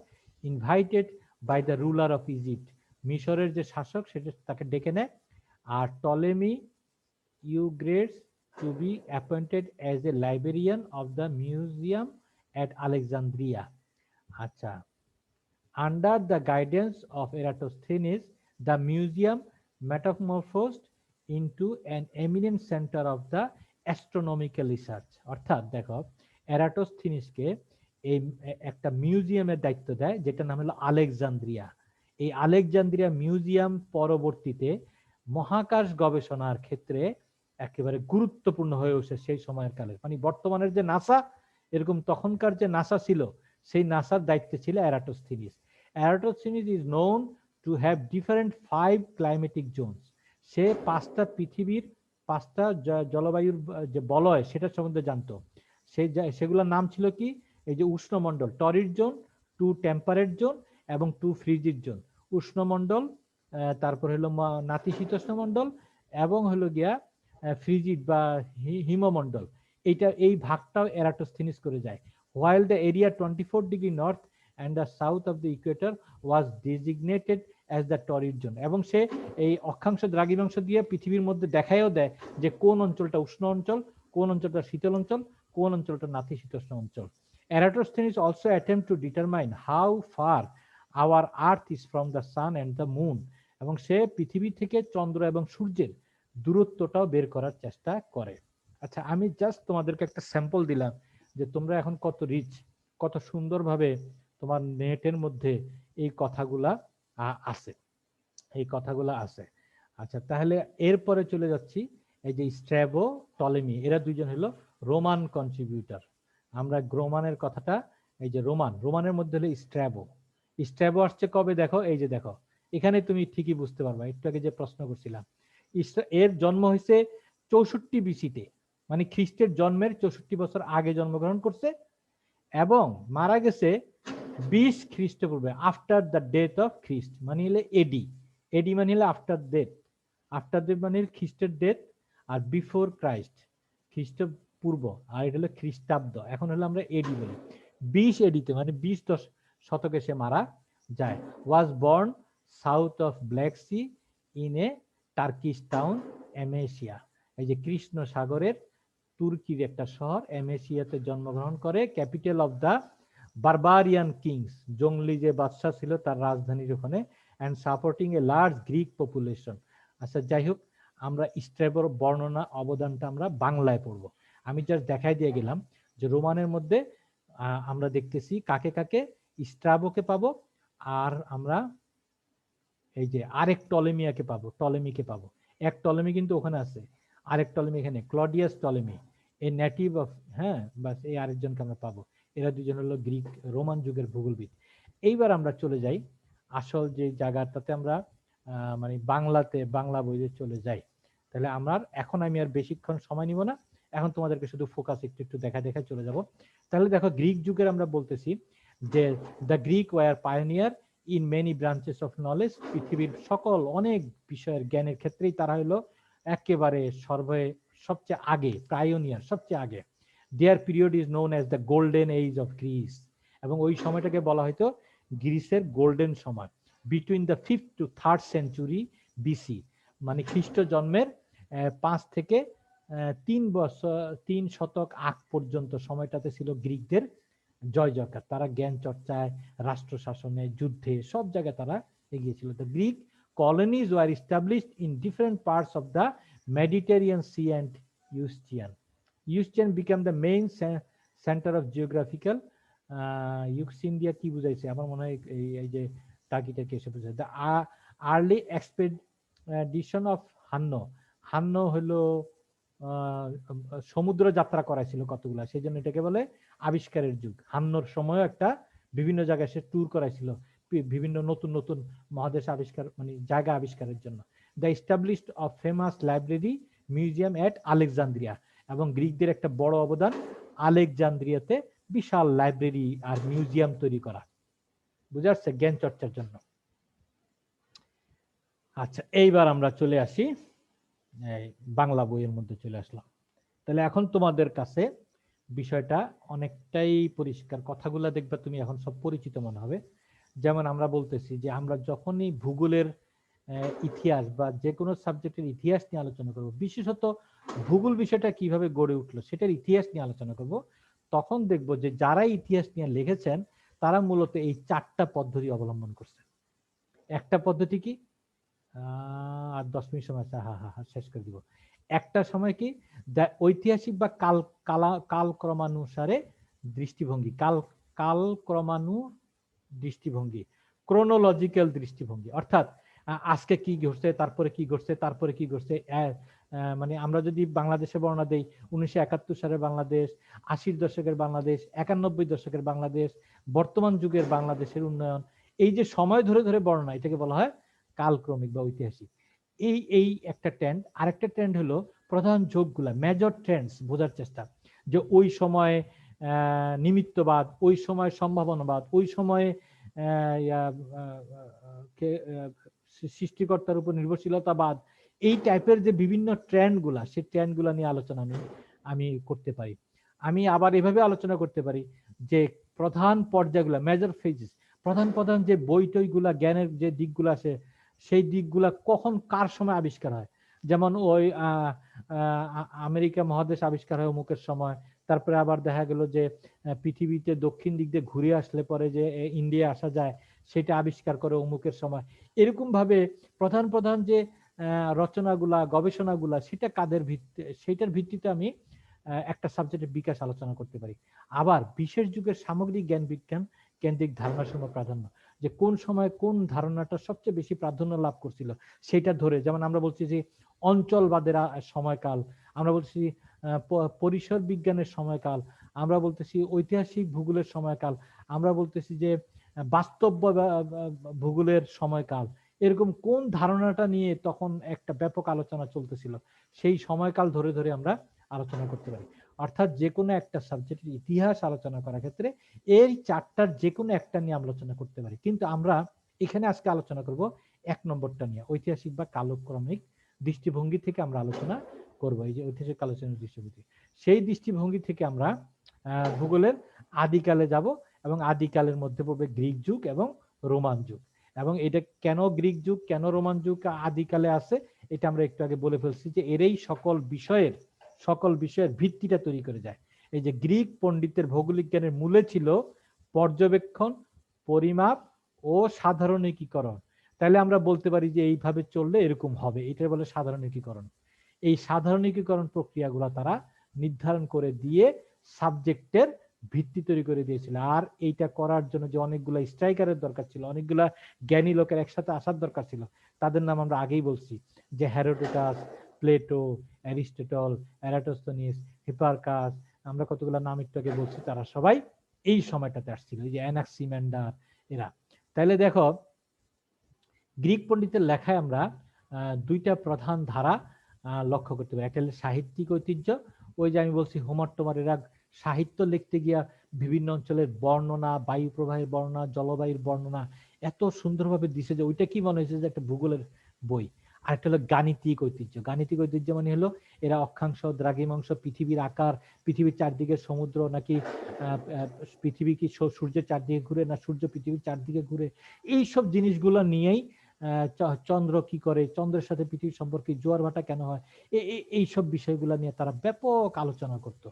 invited by the ruler of Egypt, মিশরের যে শাসক সেটা তাকে ডেকে নেয়। আর Ptolemy Eugrates to be appointed as a librarian of the museum at Alexandria. আচ্ছা, under the guidance of Eratosthenes, the museum metamorphosed into an eminent center of the astronomical research. অর্থাৎ দেখো, এরাটোস্থিনিসকে এই একটা মিউজিয়ামের দায়িত্ব দেয়, যেটা নাম হলো আলেকজান্দ্রিয়া। এই আলেকজান্দ্রিয়া মিউজিয়াম পরবর্তীতে মহাকাশ গবেষণার ক্ষেত্রে একেবারে গুরুত্বপূর্ণ হয়ে ওঠে সেই সময়ের কালে। মানে বর্তমানের যে নাসা, এরকম তখনকার যে নাসা ছিল, সেই নাসার দায়িত্বে ছিল Eratosthenes. Eratosthenes is known to have different 5 climatic zones. সে 5টা পৃথিবীর 5টা জলবায়ুর যে বলয় সেটার সম্বন্ধে জানতো। সেগুলোর নাম ছিল কি? এই যে উষ্ণমণ্ডল, টরিড জোন, 2 টেম্পারেট জোন এবং 2 ফ্রিজিড জোন। উষ্ণমণ্ডল, তারপর হলো নাতিশীতোষ্ণ মণ্ডল, এবং হলো গিয়া ফ্রিজিড বা হিমমণ্ডল। এই ভাগটাও এরাটোস্থিনিস করে যায়। While the area 24 degree north and the south of the equator was designated as the torrid zone, এবং সে এই অক্ষাংশ দ্রাঘিমাংশ দিয়ে পৃথিবীর মধ্যে দেখাইও দেয় যে কোন অঞ্চলটা উষ্ণ অঞ্চল, কোন অঞ্চলটা শীতল অঞ্চল, কোন অঞ্চলটা নাতিশীতোষ্ণ অঞ্চল। Eratosthenes also attempt to determine how far our earth is from the sun and the moon, এবং সে পৃথিবী থেকে চন্দ্র এবং সূর্যের দূরত্বটাও বের করার চেষ্টা করে। আচ্ছা, আমি জাস্ট তোমাদেরকে একটা স্যাম্পল দিলাম যে তোমরা এখন কত রিচ, কত সুন্দরভাবে তোমার নেটের মধ্যে এই কথাগুলা আছে, এই কথাগুলা আছে। আচ্ছা, তাহলে এরপরে চলে যাচ্ছি এই যে স্ট্র্যাবো, টলেমি, এরা দুইজন হলো রোমান কন্ট্রিবিউটর। আমরা রোমানের কথাটা, এই যে রোমানের মধ্যে হলো স্ট্র্যাবো। স্ট্র্যাবো আসছে কবে? দেখো, এই যে দেখো, এখানে তুমি ঠিকই বুঝতে পারবা। একটু আগে যে প্রশ্ন করছিলাম, এর জন্ম হয়েছে 64 বিসিতে, মানে খ্রিস্টের জন্মের 64 বছর আগে জন্মগ্রহণ করছে, এবং মারা গেছে 20 খ্রিস্টপূর্বে, আফটার দ্য ডেথ অফ খ্রিস্ট, মানে হলে এডি। এডি মানে হলে আফটার ডেথ, আফটার ডেথ মানে খ্রিস্টের ডেথ, আর বিফোর ক্রাইস্ট খ্রিস্টপূর্ব, আর এটা হলো খ্রিস্টাব্দ। এখন হলো আমরা এডি বলি। 20 এডিতে মানে 20 শতকে সে মারা যায়। Was born south of Black Sea in a Turkish town Amasia. এই যে কৃষ্ণ সাগরের তুর্কির একটা শহর এমেসিয়াতে জন্মগ্রহণ করে, capital of the barbarian kings, জঙ্গলি যে বাদশাহ ছিল তার রাজধানীর ওখানে, and supporting a large Greek population. আচ্ছা, যাই হোক, আমরা স্ট্র্যাবোর বর্ণনা অবদানটা আমরা বাংলায় পড়ব। আমি জাস্ট দেখাই দিয়ে গেলাম যে রোমানের মধ্যে আমরা দেখতেছি কাকে কাকে, স্ট্রাবোকে পাবো, আর আমরা এই যে আরেক টলেমিয়াকে পাবো, টলেমিকে পাবো। এক টলেমি কিন্তু ওখানে আছে, আরেক টলেমি এখানে, ক্লডিয়াস টলেমি, এই নেটিভ অফ, হ্যাঁ, বাস এই আরেকজনকে আমরা পাবো। এরা দুজন হলো গ্রিক রোমান যুগের ভূগোলবিদ। এইবার আমরা চলে যাই আসল যে জায়গাটাতে, আমরা মানে বাংলাতে, বাংলা বইতে চলে যাই। তাহলে আমার এখন, আমি আর বেশিক্ষণ সময় নিব না, এখন তোমাদেরকে শুধু ফোকাস একটু একটু দেখা দেখা চলে যাব। তাহলে দেখো, গ্রিক যুগের আমরা বলতেছি যে the Greek were pioneer in many branches of knowledge. পৃথিবীর সকল অনেক বিষয়ের জ্ঞানের ক্ষেত্রেই তারা হলো একেবারে সবচেয়ে আগে, পায়োনিয়ার, সবচেয়ে আগে। Their period is known as the golden age of Greece, এবং ওই সময়টাকে বলা হয়তো গ্রিসের গোল্ডেন সময়। Between the 5th to 3rd century BC, মানে খ্রিস্ট জন্মের 5 থেকে 3 শতক আগ পর্যন্ত সময়টাতে ছিল গ্রিকদের জয় জয়কার। তারা জ্ঞান চর্চায়, রাষ্ট্র শাসনে, যুদ্ধে, সব জায়গায় তারা এগিয়ে ছিল। The Greek colonies were established in different parts of the Mediterranean Sea and Euxine. Euxine became the main center of geographical, Euxine দিয়া কি বুঝাইছে আমার মনে হয় এই যে টার্কিটাকে এসে বুঝায়। দ্য আর্লি এক্সপেডিশন অফ হান্ন হলো সমুদ্র যাত্রা করাইছিল কতগুলা, সেই জন্য এটাকে বলে আবিষ্কারের যুগ। হান্নর সময় একটা বিভিন্ন জায়গায় সে ট্যুর করাইছিল, বিভিন্ন নতুন নতুন মহাদেশ আবিষ্কার, মানে জায়গা আবিষ্কারের জন্য। The established of famous library museum at Alexandria, এবং গ্রিকদের একটা বড় অবদান আলেকজান্দ্রিয়াতে বিশাল লাইব্রেরি আর মিউজিয়াম তৈরি করা, বুঝা যাচ্ছে, জ্ঞান চর্চার জন্য। আচ্ছা, এইবার আমরা চলে আসি বাংলা বইয়ের মধ্যে চলে আসলাম। তাহলে এখন তোমাদের কাছে বিষয়টা অনেকটাই পরিষ্কার, কথাগুলা দেখবা তুমি এখন সব পরিচিত মনে হবে। যেমন আমরা বলতেছি যে আমরা যখনই ভূগোলের ইতিহাস বা যে কোনো সাবজেক্টের ইতিহাস নিয়ে আলোচনা করব, বিশেষত ভূগোল বিষয়টা কিভাবে গড়ে উঠলো সেটার ইতিহাস নিয়ে আলোচনা করব, তখন দেখব যে যারা ইতিহাস নিয়ে লিখেছেন তারা মূলত এই 4টা পদ্ধতি অবলম্বন করছে। একটা পদ্ধতি কি, আর 10 মিনিট সময় আছে, শেষ করে দিব। একটা সময় কি, ঐতিহাসিক বা কালক্রমানুসারে দৃষ্টিভঙ্গি, কালক্রমানু দৃষ্টিভঙ্গি, ক্রোনোলজিক্যাল দৃষ্টিভঙ্গি, অর্থাৎ আজকে কি ঘটছে, তারপরে কি ঘটছে, তারপরে কি ঘটছে। মানে আমরা যদি বাংলাদেশে বর্ণনা দেই, 1971 সালের বাংলাদেশ, 80-র দশকের বাংলাদেশ, 91 দশকের বাংলাদেশ, বর্তমান যুগের বাংলাদেশের উন্নয়ন, এই যে সময় ধরে ধরে বর্ণনা, এটাকে বলা হয় কালক্রমিক বা ঐতিহাসিক। এই একটা ট্রেন্ড। আরেকটা ট্রেন্ড হলো প্রধান যোগগুলা, মেজর ট্রেন্ডস বোঝার চেষ্টা, যে ওই সময় নিমিত্তবাদ, ওই সময় সম্ভাবনাবাদ, ওই সময়ে সৃষ্টিকর্তার উপর নির্ভরশীলতাবাদ, এই টাইপের যে বিভিন্ন ট্রেন্ডগুলা, সেই ট্রেন্ডগুলা নিয়ে আলোচনা আমি করতে পারি। আমি আবার এভাবে আলোচনা করতে পারি যে প্রধান পর্যায়গুলা, মেজর ফেজেস, প্রধান প্রধান যে বই টইগুলা, জ্ঞানের যে দিকগুলো আছে, সেই দিকগুলা কখন কার সময় আবিষ্কার হয়। যেমন ওই আমেরিকা মহাদেশ আবিষ্কার হয় অমুকের সময়, তারপরে আবার দেখা গেল যে পৃথিবীতে দক্ষিণ দিক দিয়ে ঘুরে আসলে পরে যে ইন্ডিয়া আসা যায়, সেটা আবিষ্কার করে অমুকের সময়। এরকম ভাবে প্রধান প্রধান যে রচনাগুলা, গবেষণাগুলা, সেটা কাদের ভিত্তি, সেটার ভিত্তিতে আমি একটা সাবজেক্টের বিকাশ আলোচনা করতে পারি। আবার বিশেষ যুগের সামগ্রিক জ্ঞান বিজ্ঞান কেন্দ্রিক ধারণাসমূহ প্রাধান্য, যে কোন সময় কোন ধারণাটা সবচেয়ে বেশি প্রাধান্য লাভ করছিল সেটা ধরে, যেমন আমরা বলছি যে অঞ্চলবাদের সময়কাল, আমরা বলছি পরিসর বিজ্ঞানের সময়কাল, আমরা বলতেছি ঐতিহাসিক ভূগোলের সময়কাল, আমরা বলতেছি যে বাস্তব ভূগোলের সময়কাল। এরকম কোন ধারণাটা নিয়ে তখন একটা ব্যাপক আলোচনা চলতেছিল, সেই সময়কাল ধরে ধরে আমরা আলোচনা করতে পারি। অর্থাৎ যে কোনো একটা সাবজেক্টের ইতিহাস আলোচনা করার ক্ষেত্রে এই 4টার যে কোনো একটা নিয়ে আলোচনা করতে পারি। কিন্তু আমরা এখানে আজকে আলোচনা করব 1 নম্বরটা নিয়ে, ঐতিহাসিক বা কালক্রমিক দৃষ্টিভঙ্গি থেকে আমরা আলোচনা করব। এই যে ঐতিহাসিক কালক্রমিক দৃষ্টিভঙ্গি, সেই দৃষ্টিভঙ্গি থেকে আমরা ভূগোলের আদিকালে যাব, এবং আদিকালের মধ্যে পড়বে গ্রিক যুগ এবং রোমান যুগ। এবং এটা কেন গ্রিক যুগ, কেন রোমান যুগ আদিকালে আছে, এটা আমরা একটু আগে বলে ফেলছি, যে এরই সকল বিষয়ের ভিত্তিটা তৈরি করে যায়। এই যে গ্রিক পণ্ডিতের ভৌগোলিক জ্ঞানের মূলে ছিল পর্যবেক্ষণ, পরিমাপ ও সাধারণীকরণ। তাহলে আমরা বলতে পারি যে এইভাবে চললে এরকম হবে, এটা বলে সাধারণীকরণ। এই সাধারণীকরণ প্রক্রিয়াগুলো তারা নির্ধারণ করে দিয়ে সাবজেক্টের ভিত্তি তৈরি করে দিয়েছিল। আর এইটা করার জন্য যে অনেকগুলা স্ট্রাইকারের দরকার ছিল, অনেকগুলা জ্ঞানী লোকের একসাথে আসার দরকার ছিল, তাদের নাম আমরা আগেই বলছি, যে হেরোডোটাস, প্লেটো, অ্যারিস্টটল, এরাটোস্থেনিস, হিপারকাস, আমরা কতগুলো নাম একটু আগে বলছি, তারা সবাই এই সময়টাতে আসছিল, এই যে অ্যানাক্সিম্যান্ডার এরা। তাহলে দেখো, গ্রিক পণ্ডিতের লেখায় আমরা 2টা প্রধান ধারা লক্ষ্য করতে পারি। একটা হলো সাহিত্যিক ঐতিহ্য, ওই যে আমি বলছি হোমার টোমার, এরা সাহিত্য লিখতে গিয়া বিভিন্ন অঞ্চলের বর্ণনা, বায়ু প্রবাহের বর্ণনা, জলবায়ুর বর্ণনা এত সুন্দরভাবে দিছে যে ওইটা কি মনে হয়েছে যে একটা ভূগোলের বই। আর একটা হলো গাণিতিক ঐতিহ্য। গাণিতিক ঐতিহ্য মানে হলো এরা অক্ষাংশ, দ্রাঘিমাংশ, পৃথিবীর আকার, পৃথিবীর চারদিকে সমুদ্র নাকি পৃথিবী কি সূর্যের চারদিকে ঘুরে, না সূর্য পৃথিবীর চারদিকে ঘুরে, এইসব জিনিসগুলো নিয়েই চন্দ্র কি করে, চন্দ্রের সাথে পৃথিবীর সম্পর্কে জোয়ার ভাটা কেন হয়, এইসব বিষয়গুলো নিয়ে তারা ব্যাপক আলোচনা করত।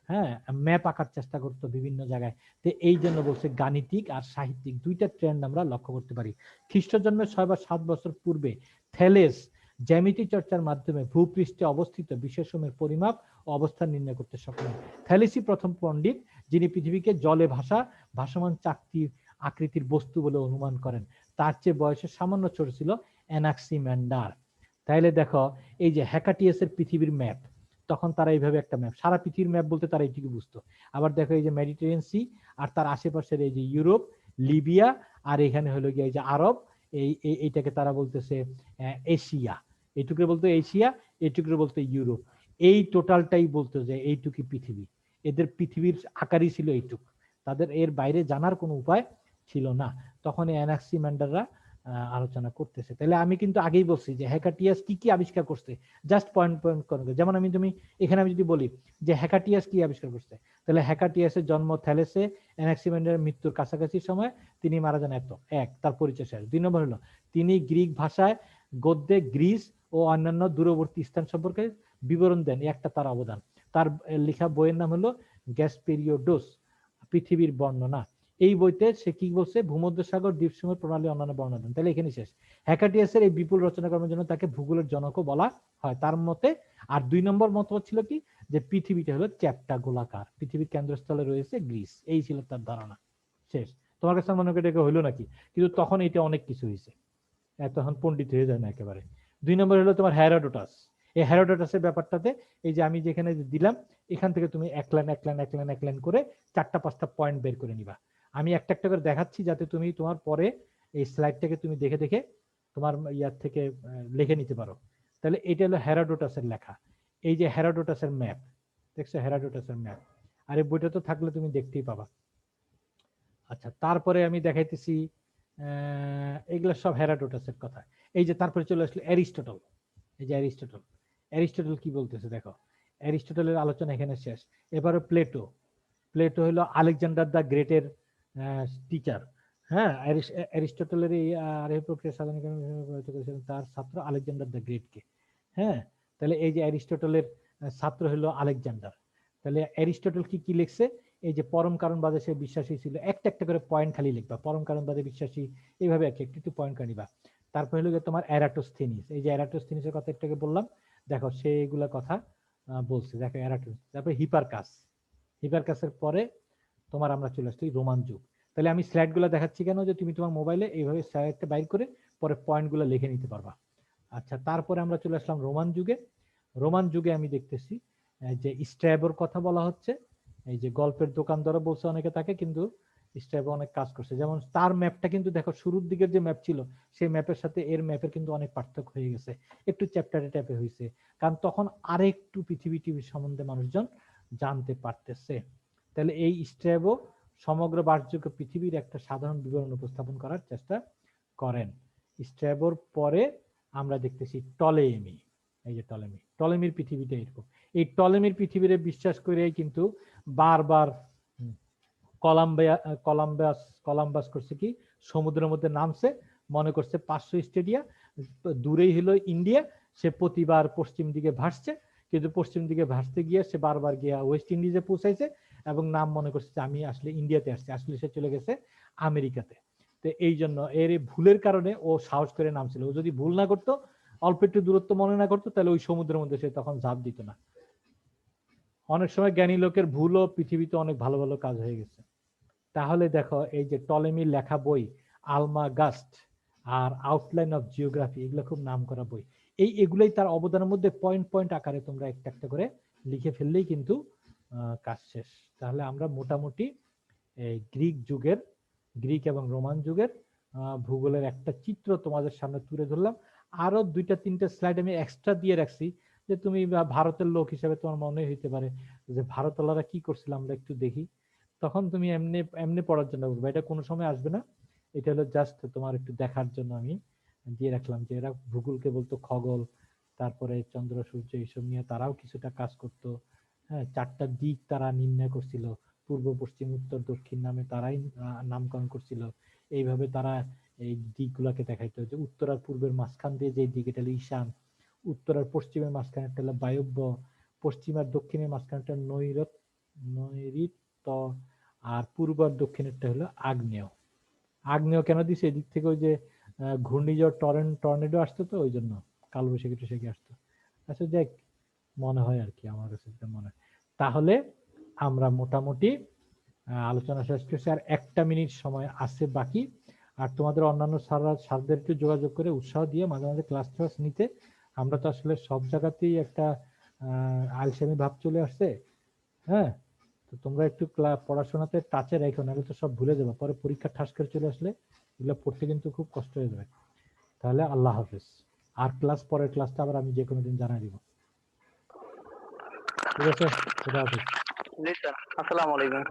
হ্যাঁ, ম্যাপ আঁকার চেষ্টা করতো বিভিন্ন জায়গায়। তো এই জন্য বলছে গাণিতিক আর সাহিত্যিক 2টা ট্রেন্ড আমরা লক্ষ্য করতে পারি। খ্রিস্ট জন্মের 6 বা 7 বছর পূর্বে থেলেস জ্যামিতি চর্চার মাধ্যমে ভূপৃষ্ঠে অবস্থিত বিশেষমের পরিমাপ ও অবস্থান নির্ণয় করতে সক্ষম। থেলেসই প্রথম পণ্ডিত যিনি পৃথিবীকে জলে ভাসমান চাকতির আকৃতির বস্তু বলে অনুমান করেন। তার চেয়ে বয়সে সামান্য ছোট ছিল অ্যানাক্সিম্যান্ডার। তাইলে দেখো, এই যে হেকাটিয়াসের পৃথিবীর ম্যাপ, তখন তারা এইভাবে একটা ম্যাপ, সারা পৃথিবীর ম্যাপ বলতে তারা এইটুকু বুঝতো। আবার দেখো, এই যে মেডিটেরিয়ান সি আর তার আশেপাশের এই যে ইউরোপ, লিবিয়া, আর এখানে হলো গিয়ে এই যে আরব, এইটাকে তারা বলতেছে এশিয়া। এইটুকু বলতো এশিয়া, এইটুকু বলতো ইউরোপ। এই টোটালটাই বলতো যে এইটুকু পৃথিবী। এদের পৃথিবীর আকারই ছিল এইটুক, তাদের এর বাইরে জানার কোনো উপায় ছিল না। তখন অ্যানাক্সিম্যান্ডাররা আলোচনা করতেছে। তাহলে আমি কিন্তু আগেই বলছি যে হেকাটিয়াস কি কি আবিষ্কার করছে, জাস্ট পয়েন্ট করে। যেমন তুমি এখানে আমি যদি বলি যে হেকাটিয়াস কি আবিষ্কার করছে, তাহলে হেকাটিয়াসের জন্ম থ্যালেসে, অ্যানাক্সিম্যান্ডারের মৃত্যুর কাছাকাছি সময়, তিনি মারা যান এত, এক, তার পরিচয় শেষ। 2 নম্বর হলো তিনি গ্রিক ভাষায় গদ্যে গ্রিস ও অন্যান্য দূরবর্তী স্থান সম্পর্কে বিবরণ দেন, একটা তার অবদান। তার লেখা বইয়ের নাম হলো গ্যাসপেরিওডোস, পৃথিবীর বর্ণনা। এই বইতে সে কি বলছে, ভূমধ্যসাগর, দ্বীপসমূহের প্রণালী অন্যান্য বর্ণনা দেন। তাহলে এখানে শেষ। হেকাটিয়াসের এই বিপুল রচনা কর্মের জন্য তাকে ভূগোলের জনকও বলা হয় তার মতে। আর 2 নম্বর মতবাদ ছিল কি, যে পৃথিবীটা হলো চ্যাপ্টা গোলাকার, পৃথিবীর কেন্দ্রস্থলে রয়েছে গ্রিস, এই ছিল তার ধারণা। শেষ। তোমার কাছে মনে করি এটা হইলো নাকি? কিন্তু তখন এটা অনেক কিছু হয়েছে, তখন পণ্ডিত হয়ে যায় না একেবারে। 2 নম্বর হলো তোমার হেরোডোটাস। এই হেরোডোটাসের ব্যাপারটাতে এই যে আমি যেখানে দিলাম, এখান থেকে তুমি এক লাইন করে 4টা-5টা পয়েন্ট বের করে নিবা। আমি একটা একটা করে দেখাচ্ছি যাতে তুমি তোমার পরে এই স্লাইডটাকে তুমি দেখে দেখে তোমার ইয়ার থেকে লিখে নিতে পারো। তাহলে এটা হলো হেরোডোটাসের লেখা। এই যে হেরোডোটাসের ম্যাপ, দেখছো হেরোডোটাসের ম্যাপ, আর এই বইটা তো থাকলে তুমি দেখতেই পাবা। আচ্ছা, তারপরে আমি দেখাইতেছি এগুলো সব হেরোডোটাসের কথা। এই যে তারপরে চলে আসলো অ্যারিস্টটল। এই যে অ্যারিস্টটল কি বলতেছে দেখো, অ্যারিস্টটলের আলোচনা এখানে শেষ। এবারে প্লেটো। প্লেটো হলো আলেকজান্ডার দ্য গ্রেটের টিচার। হ্যাঁ, অ্যারিস্টটলের এই আরোহী প্রক্রিয়া সাধন করেছিলেন তার ছাত্র আলেকজান্ডার দ্য গ্রেটকে। হ্যাঁ, তাহলে এই যে অ্যারিস্টটলের ছাত্র হলো আলেকজান্ডার। তাহলে অ্যারিস্টটল কি কি লিখছে, এই যে পরম কারণবাদে সে বিশ্বাসী ছিল, একটা একটা করে পয়েন্ট খালি লিখবা, পরম কারণবাদে বিশ্বাসী, এইভাবে একটু পয়েন্ট করে নিবা। তারপর হলো তোমার এরাটোস্থেনিস। এই যে এরাটোস্থেনিসের কথা একটাকে বললাম, দেখো সে এগুলা কথা বলছে, দেখো এরাটোস্থেনিস। তারপরে হিপারকাসের পরে তোমার আমরা চলে আসছি রোমান যুগ। তাহলে আমি স্লাইড গুলো দেখাচ্ছি কেন, যে তুমি তোমার মোবাইলে এইভাবে স্লাইডটা বাইর করে পরে পয়েন্ট গুলো লিখে নিতে পারবা। আচ্ছা, তারপরে আমরা চলে আসলাম রোমান যুগে। রোমান যুগে আমি দেখতেছি যে স্ট্র্যাবোর কথা বলা হচ্ছে। এই যে গল্পের দোকান ধরে বলছে অনেকে তাকে, কিন্তু স্ট্র্যাবো অনেক কাজ করছে। যেমন তার ম্যাপটা কিন্তু দেখো, শুরুর দিকের যে ম্যাপ ছিল সেই ম্যাপের সাথে এর ম্যাপের কিন্তু অনেক পার্থক্য হয়ে গেছে, একটু চ্যাপ্টারে ট্যাপে হয়েছে, কারণ তখন আরেকটু পৃথিবী টিভির সম্বন্ধে মানুষজন জানতে পারতেছে। তাহলে এই স্ট্র্যাবো সমগ্র বাসযোগ্য পৃথিবীর একটা সাধারণ বিবরণ উপস্থাপন করার চেষ্টা করেন। স্ট্র্যাবোর পরে আমরা দেখতেছি টলেমি। এই যে টলেমির পৃথিবীটা এরকম। এই টলেমির পৃথিবীরে বিশ্বাস করে কিন্তু বারবার কলাম্বাস করছে কি, সমুদ্রের মধ্যে নামছে, মনে করছে 500 স্টেডিয়া দূরেই হলো ইন্ডিয়া, সে প্রতিবার পশ্চিম দিকে ভাসছে, কিন্তু পশ্চিম দিকে ভাসতে গিয়ে সে বারবার গিয়া ওয়েস্ট ইন্ডিজে পৌঁছাইছে এবং নাম মনে করছে যে আমি আসলে ইন্ডিয়াতে আসছি, আসলে সে চলে গেছে আমেরিকাতে। তো এই জন্য এর ভুলের কারণে ও সাহস করে নামছিল। ও যদি ভুল না করতো, অল্প একটু দূরত্ব মনে না করতো, তাহলে ওই সমুদ্রের মধ্যে সে তখন ঝাঁপ দিত না। অনেক সময় জ্ঞানী লোকের ভুলও পৃথিবীতে অনেক ভালো ভালো কাজ হয়ে গেছে। তাহলে দেখো এই যে টলেমির লেখা বই আলমাগাস্ট আর আউটলাইন অফ জিওগ্রাফি, এগুলো খুব নাম করা বই। এগুলোই তার অবদানের মধ্যে পয়েন্ট পয়েন্ট আকারে তোমরা একটা একটা করে লিখে ফেললেই কিন্তু কাজ শেষ। তাহলে আমরা মোটামুটি এই গ্রিক এবং রোমান যুগের ভূগোলের একটা চিত্র তোমাদের সামনে তুলে ধরলাম। আরো 2-3টা স্লাইড আমি এক্সট্রা দিয়ে রাখছি, যে তুমি ভারতের লোক হিসেবে তোমার মনে হইতে পারে যে ভারতওয়ালারা কি করছিল আমরা একটু দেখি, তখন তুমি এমনি এমনি পড়ার জন্য বলবো, এটা কোনো সময় আসবে না। এটা হলো জাস্ট তোমার একটু দেখার জন্য আমি দিয়ে রাখলাম, যে এরা ভূগোলকে বলতো খগোল, তারপরে চন্দ্র সূর্য এইসব নিয়ে তারাও কিছুটা কাজ করতো। হ্যাঁ, 4টা দিক তারা নির্ণয় করছিল, পূর্ব পশ্চিম উত্তর দক্ষিণ নামে তারাই নামকরণ করছিল। এইভাবে তারা এই দিকগুলোকে দেখাইতো, যে উত্তর আর পূর্বের মাঝখান দিয়ে যে দিক এটা হলো ঈশান, উত্তর আর পশ্চিমের মাঝখানেরটা হলো বায়ব্য, পশ্চিম আর দক্ষিণের মাঝখানেরটা নৈঋত্য, আর পূর্ব আর দক্ষিণেরটা হলো আগ্নেয়। আগ্নেয় কেন দিছে, এদিক থেকে ওই যে ঘূর্ণিঝড় টর্নেডো আসতো, তো ওই জন্য কালবৈশাখী টৈশাখী আসতো। আচ্ছা দেখ, মনে হয় আর কি, আমার কাছে মনে হয়। তাহলে আমরা মোটামুটি আলোচনা শেষ করছি, আর 1টা মিনিট সময় আছে বাকি। আর তোমাদের অন্যান্য স্যারদের একটু যোগাযোগ করে উৎসাহ দিয়ে মাঝে মাঝে ক্লাস নিতে। আমরা তো আসলে সব জায়গাতেই একটা আলসেমি ভাব চলে আসছে। হ্যাঁ, তো তোমরা একটু পড়াশোনাতে টাচে রেখো, নাহলে তো সব ভুলে যাবে, পরে পরীক্ষা ঠাস করে চলে আসলে এগুলো পড়তে কিন্তু খুব কষ্ট হয়ে যাবে। তাহলে আল্লাহ হাফেজ। আর পরের ক্লাসটা আবার আমি যে কোনো দিন জানাই দিব। ঠিক আছে, খুদা হাফেজ। জি স্যার, আসসালামু আলাইকুম।